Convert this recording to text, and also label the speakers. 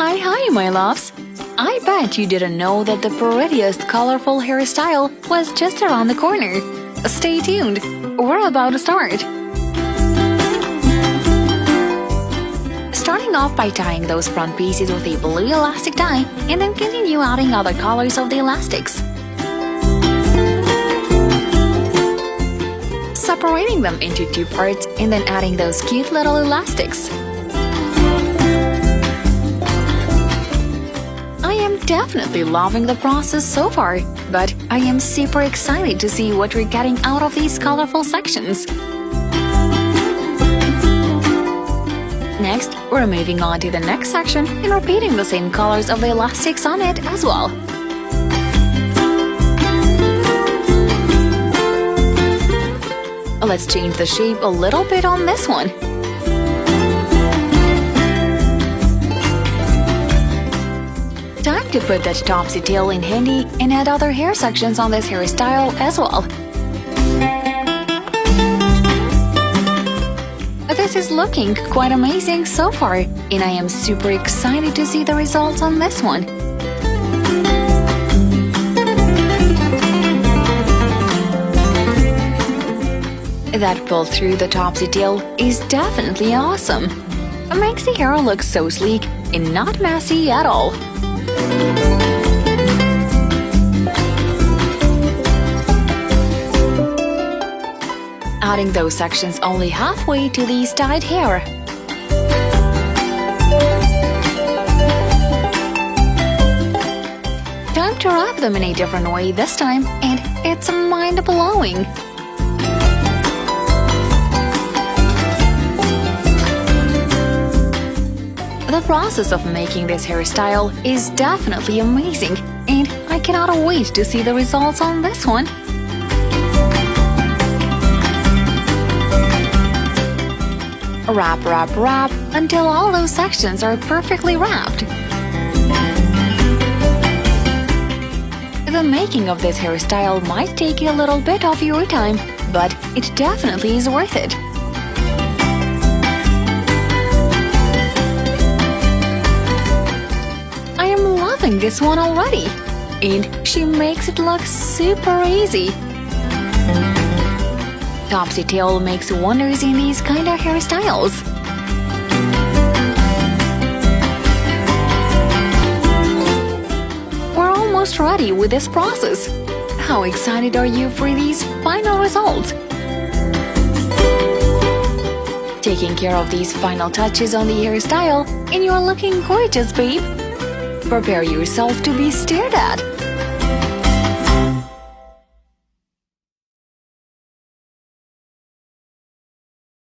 Speaker 1: Hi, my loves! I bet you didn't know that the prettiest colorful hairstyle was just around the corner. Stay tuned, we're about to start. Starting off by tying those front pieces with a blue elastic tie and then continue adding other colors of the elastics. Separating them into two parts and then adding those cute little elastics. I am definitely loving the process so far, but I am super excited to see what we're getting out of these colorful sections. Next, we're moving on to the next section and repeating the same colors of the elastics on it as well. Let's change the shape a little bit on this one. Time to put that topsy tail in handy and add other hair sections on this hairstyle as well. This is looking quite amazing so far, and I am super excited to see the results on this one. That pull through the topsy tail is definitely awesome. It makes the hair look so sleek and not messy at all. Adding those sections only halfway to these dyed hair. Time to wrap them in a different way this time, and it's mind-blowing. The process of making this hairstyle is definitely amazing, and I cannot wait to see the results on this one. Wrap until all those sections are perfectly wrapped. The making of this hairstyle might take a little bit of your time, but it definitely is worth it. I am loving this one already, and she makes it look super easy. Topsy tail makes wonders in these kind of hairstyles. We're almost ready with this process. How excited are you for these final results? Taking care of these final touches on the hairstyle, and you're looking gorgeous, babe. Prepare yourself to be stared at.